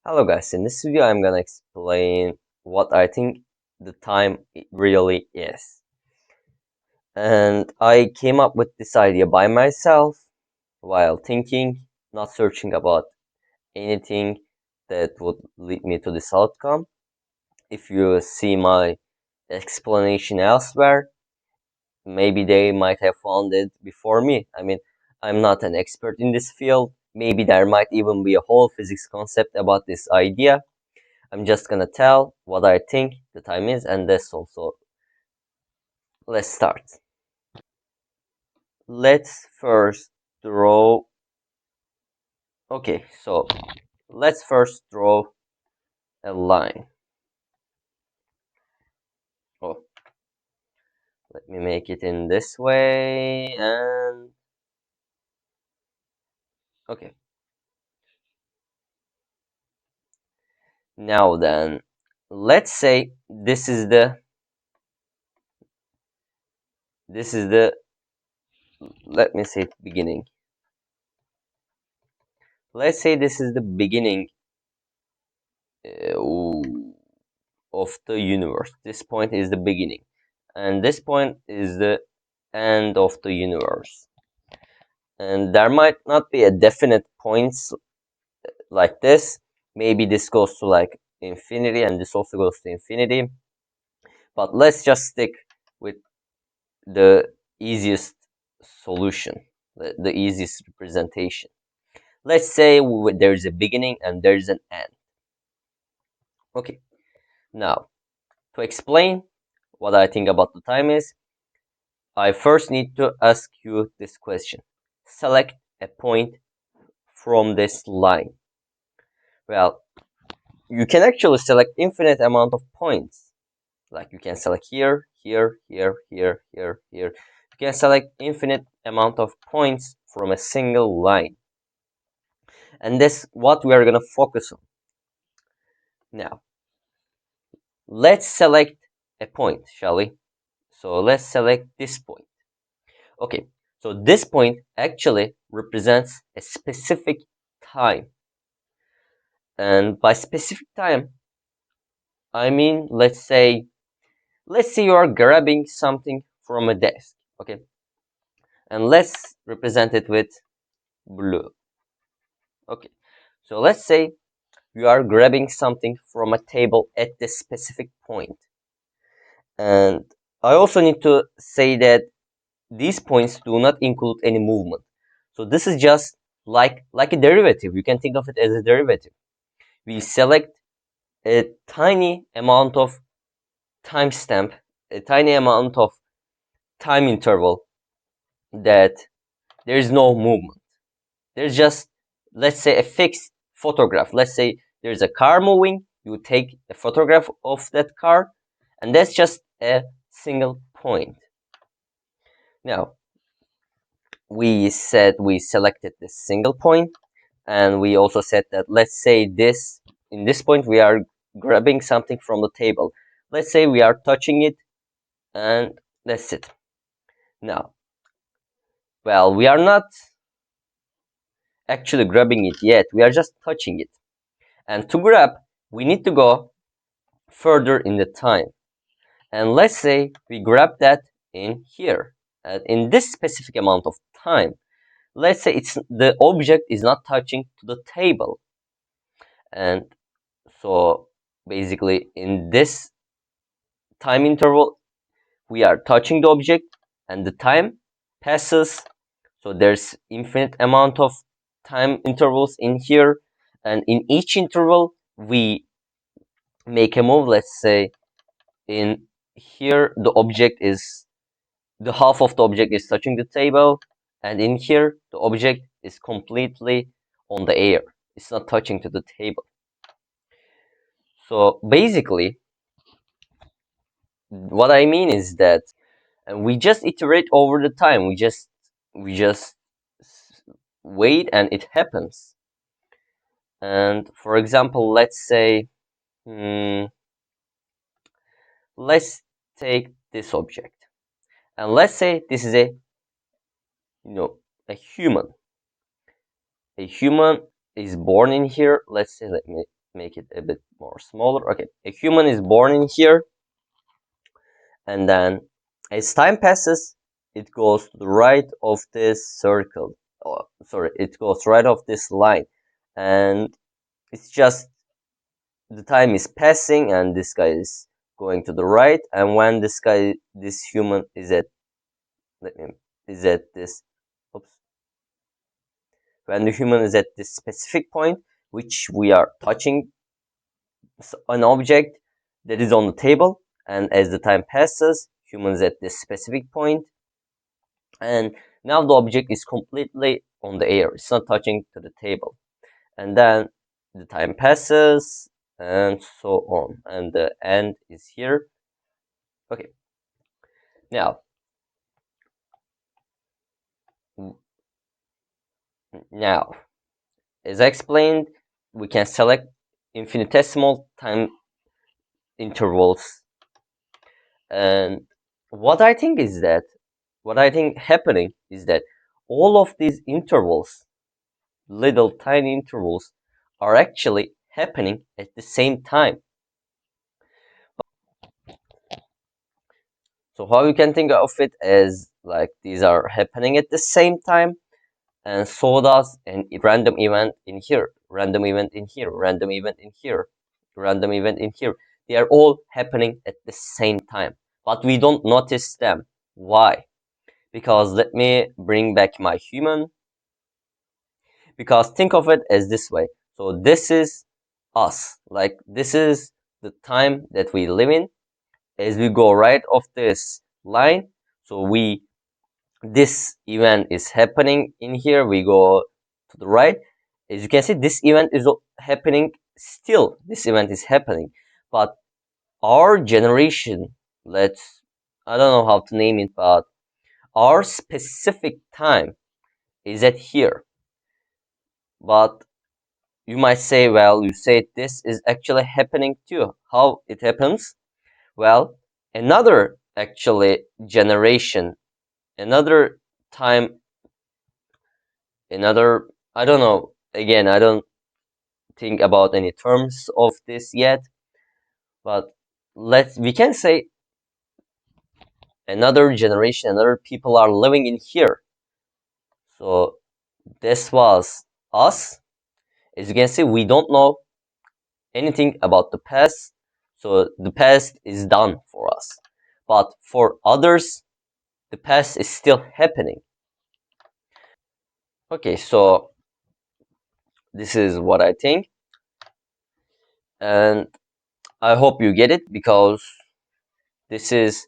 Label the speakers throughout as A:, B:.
A: Hello guys, in this video I'm gonna explain what I think the time really is. And I came up with this idea by myself while thinking, not searching about anything that would lead me to this outcome. If you see my explanation elsewhere, maybe they might have found it before me. I mean, I'm not an expert in this field. Maybe there might even be a whole physics concept about this idea. I'm just gonna tell what I think the time is, and that's also. Let's start. Let's first draw. Okay, so let's first draw a line. Oh, let me make it in this way, and okay. Now then, let's say this is the let me say beginning. Let's say this is the beginning uh, of the universe. This point is the beginning, and this point is the end of the universe. And there might not be a definite points like this. Maybe this goes to like infinity, and this also goes to infinity. But let's just stick with the easiest solution, the easiest representation. Let's say there's a beginning and there's an end. Okay, now to explain what I think about the time is, I first need to ask you this question. Select a point from this line. Well, you can actually select infinite amount of points. Like you can select here, here, here, here, here, here. You can select infinite amount of points from a single line. And that's what we are going to focus on. Now, let's select a point, shall we? So let's select this point. Okay, so this point actually represents a specific time. And by specific time, I mean, let's say you are grabbing something from a desk, okay? And let's represent it with blue. Okay, so let's say you are grabbing something from a table at this specific point. And I also need to say that these points do not include any movement. So this is just like a derivative. You can think of it as a derivative. We select a tiny amount of timestamp, a tiny amount of time interval that there is no movement. There's just, let's say, a fixed photograph. Let's say there's a car moving, you take a photograph of that car, and that's just a single point. Now, we said we selected this single point, and we also said that let's say in this point we are grabbing something from the table. Let's say we are touching it, and that's it. Now, well, we are not actually grabbing it yet, we are just touching it. And to grab, we need to go further in the time. And let's say we grab that in here, in this specific amount of time. Let's say the object is not touching to the table. And so basically in this time interval, we are touching the object and the time passes. So there's infinite amount of time intervals in here. And in each interval, we make a move. Let's say in here, the half of the object is touching the table, and in here the object is completely on the air. It's not touching to the table. So basically what I mean is that we just iterate over the time. We just wait and it happens. And for example, hmm, let's take this object, and let's say this is a human. A human is born in here. Let's say, let me make it a bit more smaller. Okay, a human is born in here, and then as time passes, it goes to the right of this circle. Oh, sorry, it goes right of this line, and it's just the time is passing, and this guy is going to the right, and when this human is at, let me, is at this, oops, when the human is at this specific point, which we are touching an object that is on the table, and as the time passes, human is at this specific point, and now the object is completely on the air, it's not touching to the table, and then the time passes and so on, and the end is here. Okay, now now as I explained, we can select infinitesimal time intervals, and what I think happening is that all of these intervals, little tiny intervals, are actually happening at the same time. So how you can think of it as like these are happening at the same time, and so does a random event in here, random event in here, random event in here, random event in here. They are all happening at the same time, but we don't notice them. Why? Because let me bring back my human. Because think of it as this way. So this is us. Like this is the time that we live in. As we go right off this line, so we this event is happening in here, we go to the right. As you can see, this event is happening still. This event is happening, but our generation, let's, I don't know how to name it, but our specific time is at here. But you might say, well, you said this is actually happening too. How it happens? Well, another actually generation, another time, another, I don't know, again, I don't think about any terms of this yet, but we can say another generation, another people are living in here. So this was us. As you can see, we don't know anything about the past, so the past is done for us. But for others, the past is still happening. Okay, so this is what I think, and I hope you get it, because this is,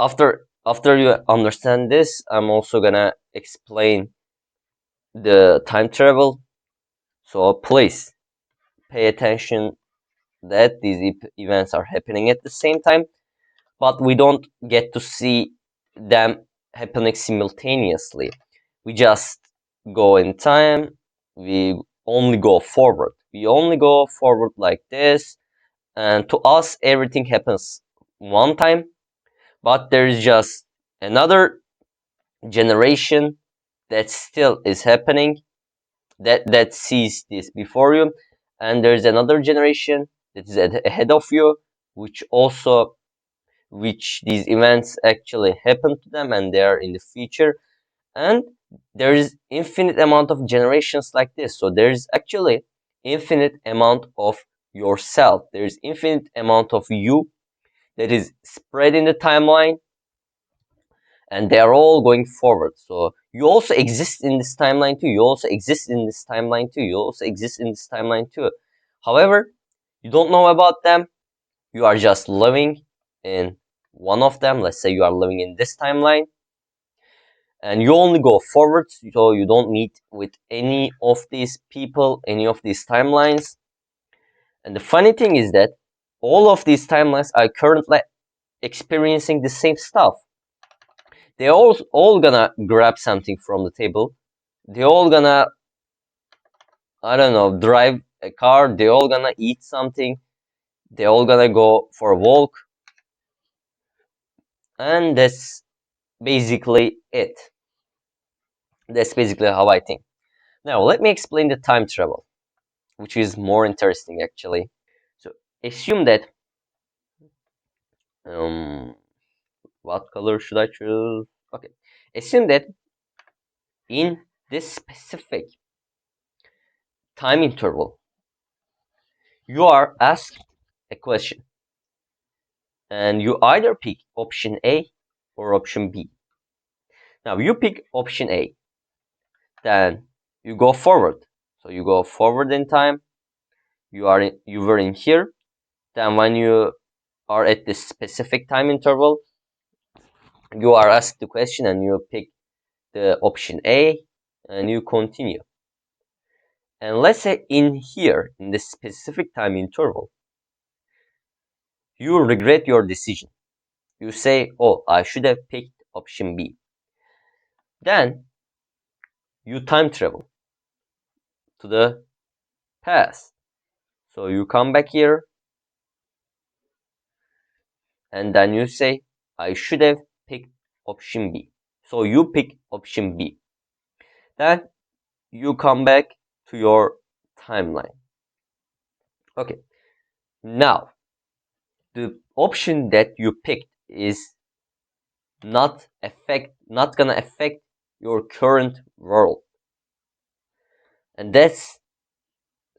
A: after you understand this, I'm also gonna explain the time travel. So please pay attention that these events are happening at the same time, but we don't get to see them happening simultaneously. We just go in time, we only go forward. We only go forward like this, and to us, everything happens one time, but there is just another generation that still is happening, that sees this before you, and there's another generation that is ahead of you, which also, which these events actually happen to them, and they are in the future, and there is infinite amount of generations like this. So there is actually infinite amount of yourself, there is infinite amount of you that is spread in the timeline, and they are all going forward. So you also exist in this timeline too, you also exist in this timeline too, you also exist in this timeline too. However, you don't know about them, you are just living in one of them. Let's say you are living in this timeline, and you only go forward, so you don't meet with any of these people, any of these timelines. And the funny thing is that all of these timelines are currently experiencing the same stuff. They're all gonna grab something from the table. They're all gonna, I don't know, drive a car. They're all gonna eat something. They're all gonna go for a walk. And that's basically it. That's basically how I think. Now, let me explain the time travel. which is more interesting actually. So assume that what color should I choose? Okay, assume that in this specific time interval you are asked a question and you either pick option A or option B. Now you pick option A, then you go forward. So you go forward in time. You were in here. Then when you are at this specific time interval, you are asked the question and you pick the option A and you continue. And let's say in here, in this specific time interval, you regret your decision. You say, oh, I should have picked option B. Then you time travel to the past. So you come back here and then you say, I should have picked option B. So you pick option B. Then you come back to your timeline. Okay, now the option that you picked is not gonna affect your current world, and that's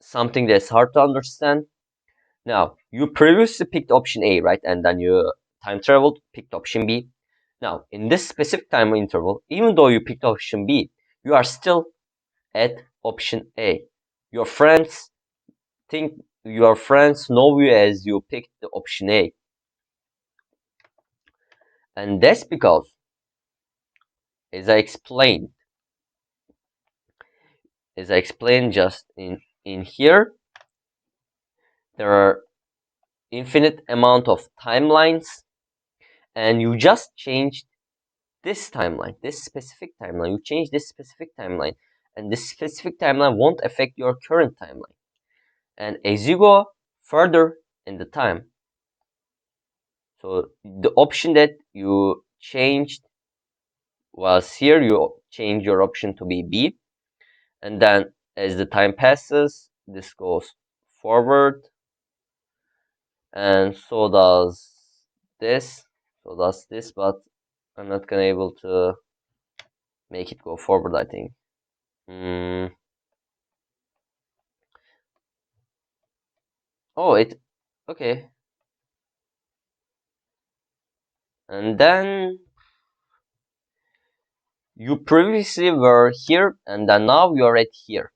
A: something that's hard to understand. Now you previously picked option A, right? And then you time traveled, picked option B. Now in this specific time interval, even though you picked option B, you are still at option A. Your friends know you as you picked the option A, and that's because, as I explained, just in here, there are infinite amount of timelines, and you just changed this timeline, this specific timeline. You change this specific timeline, and this specific timeline won't affect your current timeline. And as you go further in the time, so the option that you changed was here, you change your option to be B, and then as the time passes, this goes forward, and so does this, but I'm not gonna able to make it go forward, I think. Oh, okay. And then you previously were here, and then now you're at here,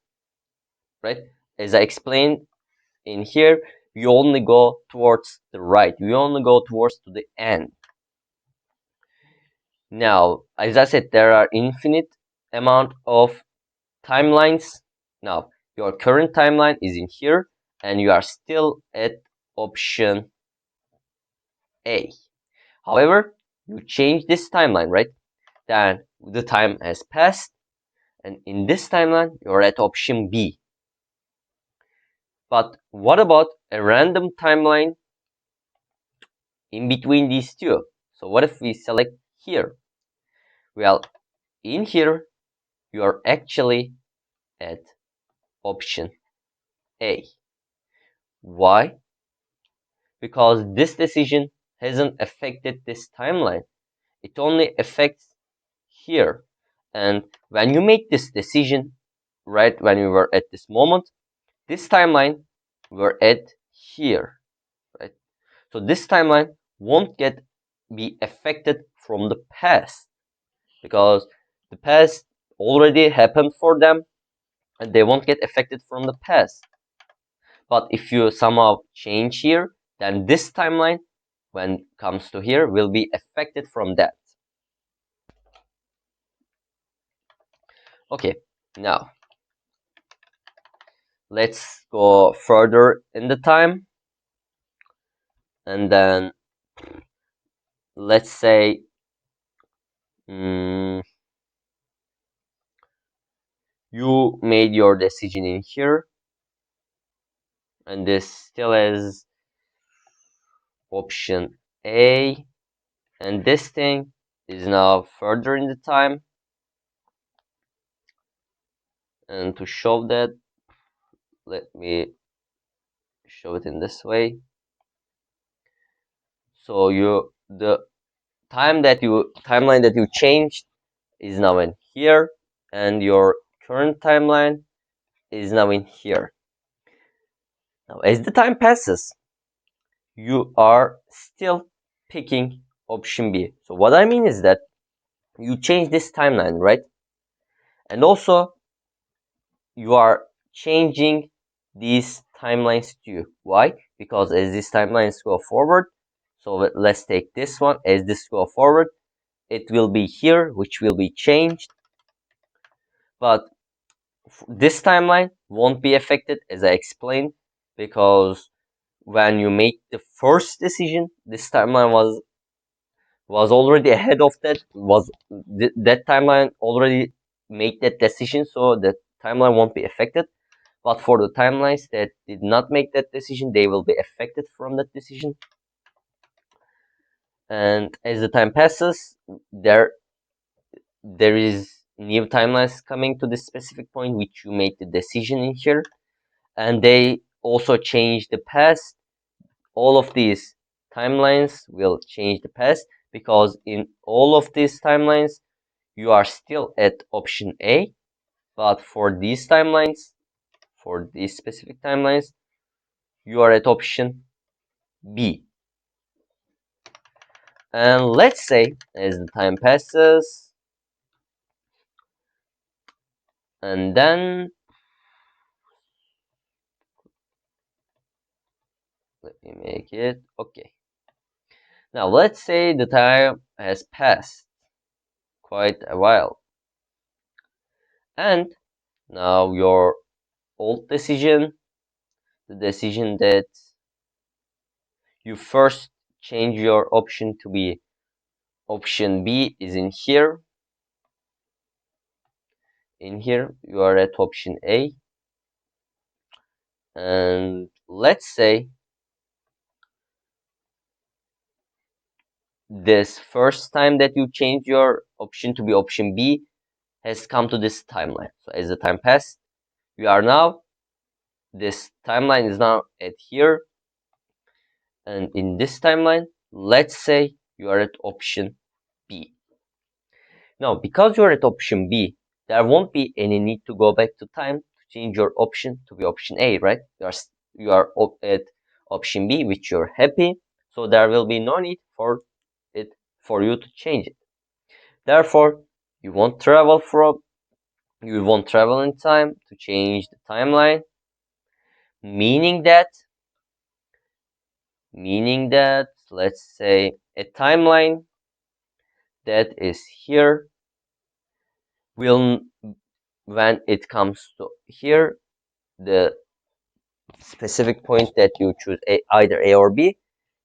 A: right? As I explained in here, you only go towards the right. You only go towards to the end. Now, as I said, there are infinite amount of timelines. Now, your current timeline is in here, and you are still at option A. However, you change this timeline, right? Then the time has passed, and in this timeline, you're at option B. But what about a random timeline in between these two? So what if we select here? Well, in here, you are actually at option A. Why? Because this decision hasn't affected this timeline. It only affects here. And when you make this decision, right, when we were at this moment, this timeline we're at here, right? So this timeline won't be affected from the past, because the past already happened for them and they won't get affected from the past. But if you somehow change here, then this timeline, when it comes to here, will be affected from that. Okay, now let's go further in the time, and then let's say you made your decision in here, and this still is option A, and this thing is now further in the time. And to show that, let me show it in this way. So the timeline that you changed is now in here, and your current timeline is now in here. Now, as the time passes, you are still picking option B. So what I mean is that you change this timeline, right? And also you are changing these timelines too. Why? Because as these timelines go forward, so let's take this one, as this go forward, it will be here, which will be changed, but this timeline won't be affected, as I explained, because when you make the first decision, this timeline was already ahead of that, that timeline already made that decision, so that timeline won't be affected. But for the timelines that did not make that decision, they will be affected from that decision. And as the time passes, there is new timelines coming to this specific point, which you made the decision in here, and they also change the past. All of these timelines will change the past, because in all of these timelines you are still at option A, but for these timelines, for these specific timelines, you are at option B. And let's say as the time passes, and then let me make it okay. Now let's say the time has passed quite a while, and now your old decision, the decision that you first change your option to be option B, is in here. In here you are at option A, and let's say this first time that you change your option to be option B has come to this timeline. So as the time passed, you are now, this timeline is now at here, and in this timeline, let's say you are at option B. Now, because you're at option B, there won't be any need to go back to time to change your option to be option A, right? You are at option B, which you're happy, so there will be no need for you to change it. Therefore, you won't travel in time to change the timeline, meaning that let's say a timeline that is here will, when it comes to here, the specific point that you choose, either A or B,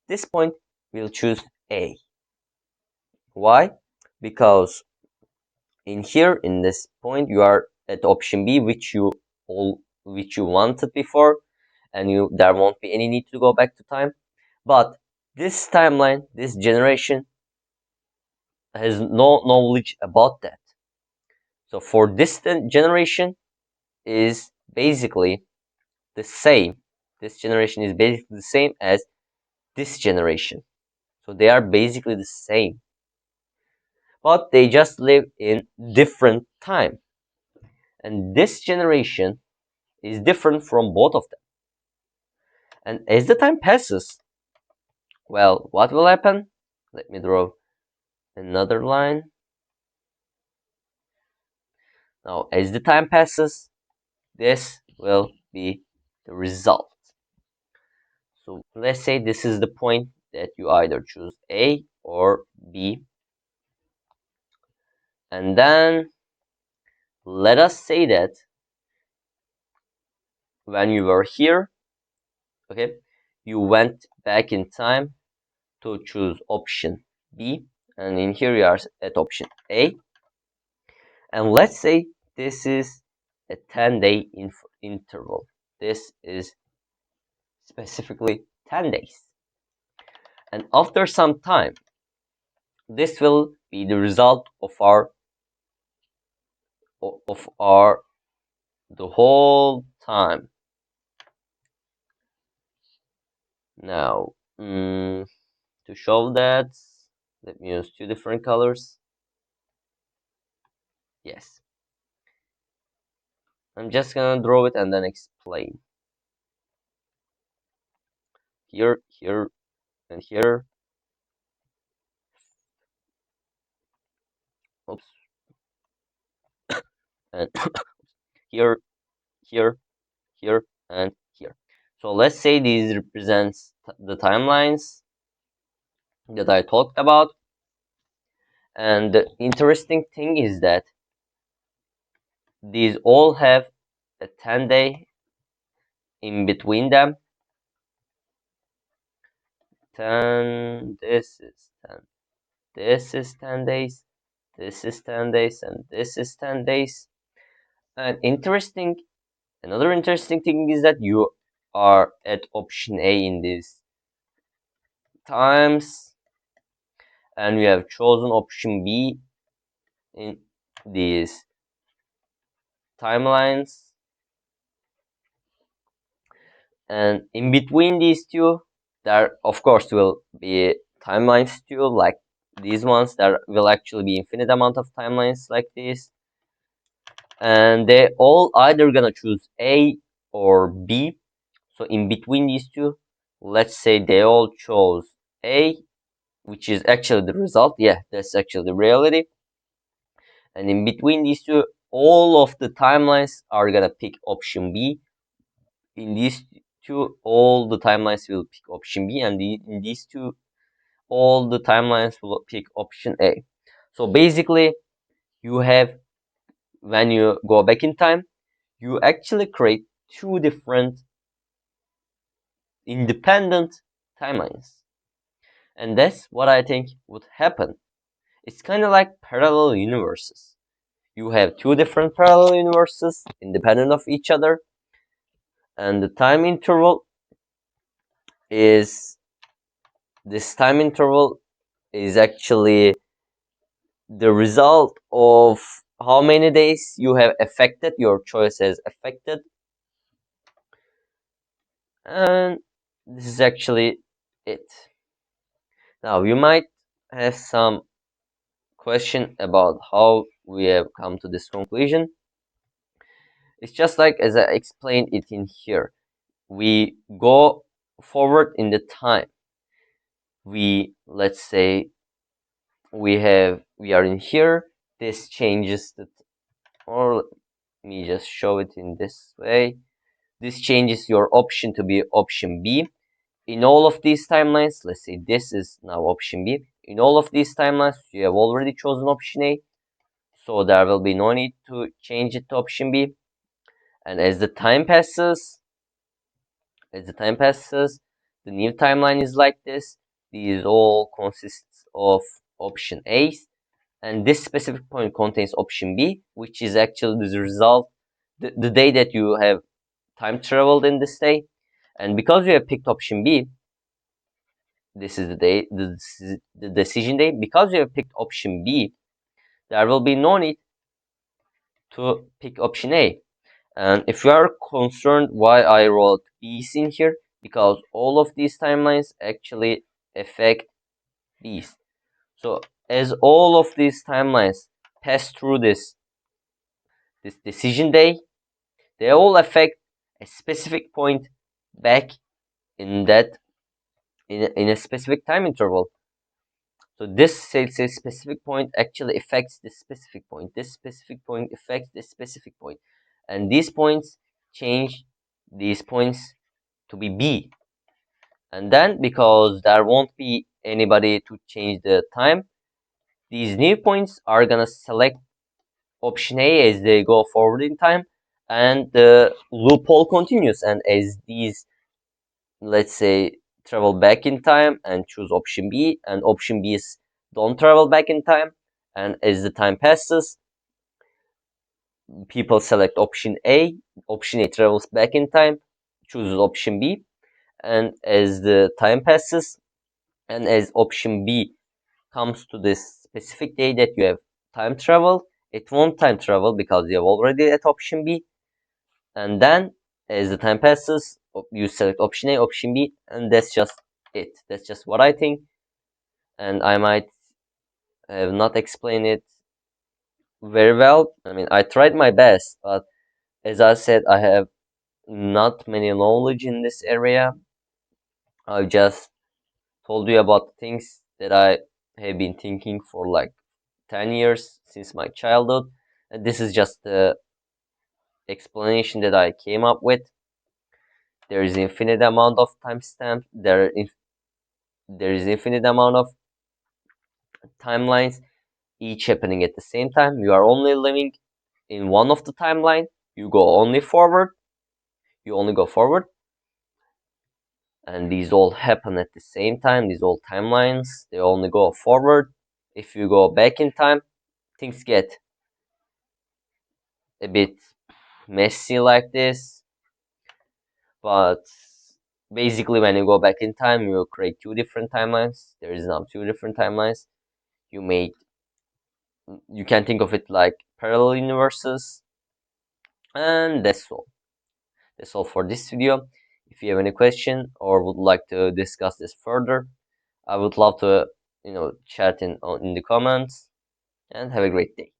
A: this point will choose A. Why? Because in here, in this point, you are at option B, which you wanted before, and there won't be any need to go back to time. But this timeline, this generation, has no knowledge about that. So for this generation is basically the same. This generation is basically the same as this generation. So they are basically the same, but they just live in different time. And this generation is different from both of them. And as the time passes, well, what will happen? Let me draw another line. Now, as the time passes, this will be the result. So let's say this is the point that you either choose A or B. And then let us say that when you were here, okay, you went back in time to choose option B, and in here you are at option A. And let's say this is a 10-day interval. This is specifically 10 days. And after some time, this will be the result of the whole time. Now, to show that, let me use two different colors. Yes. I'm just gonna draw it and then explain. Here, here, and here. Oops. And here, here, here, and here. So let's say these represents the timelines that I talked about. And the interesting thing is that these all have a 10-day in between them. 10, this is 10, this is 10 days, this is 10 days, and this is 10 days. And another interesting thing is that you are at option A in these times, and you have chosen option B in these timelines. And in between these two, there of course will be timelines too, like these ones. There will actually be infinite amount of timelines like this, and they all either gonna choose A or B. So in between these two, let's say they all chose A, which is actually the result. Yeah, that's actually the reality. And in between these two, all of the timelines are gonna pick option B. In these two, all the timelines will pick option B, and in these two, all the timelines will pick option A. So basically, you have, when you go back in time, you actually create two different independent timelines. And that's what I think would happen. It's kind of like parallel universes. You have two different parallel universes independent of each other, and the time interval is this time interval is actually the result of how many days you have affected, your choice has affected. And this is actually it. Now you might have some question about how we have come to this conclusion. It's just like as I explained it in here. We go forward in the time. Let's say we are in here. This changes the, or let me just show it in this way. This changes your option to be option B. In all of these timelines, let's say this is now option B. In all of these timelines, you have already chosen option A, so there will be no need to change it to option B. And as the time passes, the new timeline is like this. These all consists of option A, and this specific point contains option B, which is actually the result, the day that you have time traveled in this day. And because you have picked option B, this is the day, the decision day. Because you have picked option B, there will be no need to pick option A. And if you are concerned why I wrote B's in here, because all of these timelines actually affect B's. So as all of these timelines pass through this decision day, they all affect a specific point back in that in a specific time interval. So this says a specific point actually affects this specific point. This specific point affects this specific point. And these points change these points to be B. And then because there won't be anybody to change the time, these new points are gonna select option A as they go forward in time, and the loophole continues. And as these, let's say, travel back in time and choose option B, and option B's don't travel back in time, and as the time passes, people select option A. Option A travels back in time, chooses option B, and as the time passes, and as option B comes to this specific day that you have time travel, it won't time travel because you have already at option B. And then as the time passes, you select option A, option B, and that's just it. That's just what I think, and I might have not explained it very well. I mean, I tried my best, but as I said, I have not many knowledge in this area. I just told you about things that I have been thinking for like 10 years since my childhood. And this is just the explanation that I came up with. There is infinite amount of timestamps. There is infinite amount of timelines, each happening at the same time. You are only living in one of the timeline. You go only forward. You only go forward, and these all happen at the same time. These all timelines, they only go forward. If you go back in time, things get a bit messy like this. But basically, when you go back in time, you create two different timelines. There is now two different timelines. You make you can think of it like parallel universes, and that's all. That's all for this video. If you have any question or would like to discuss this further, I would love to chat in the comments, and have a great day.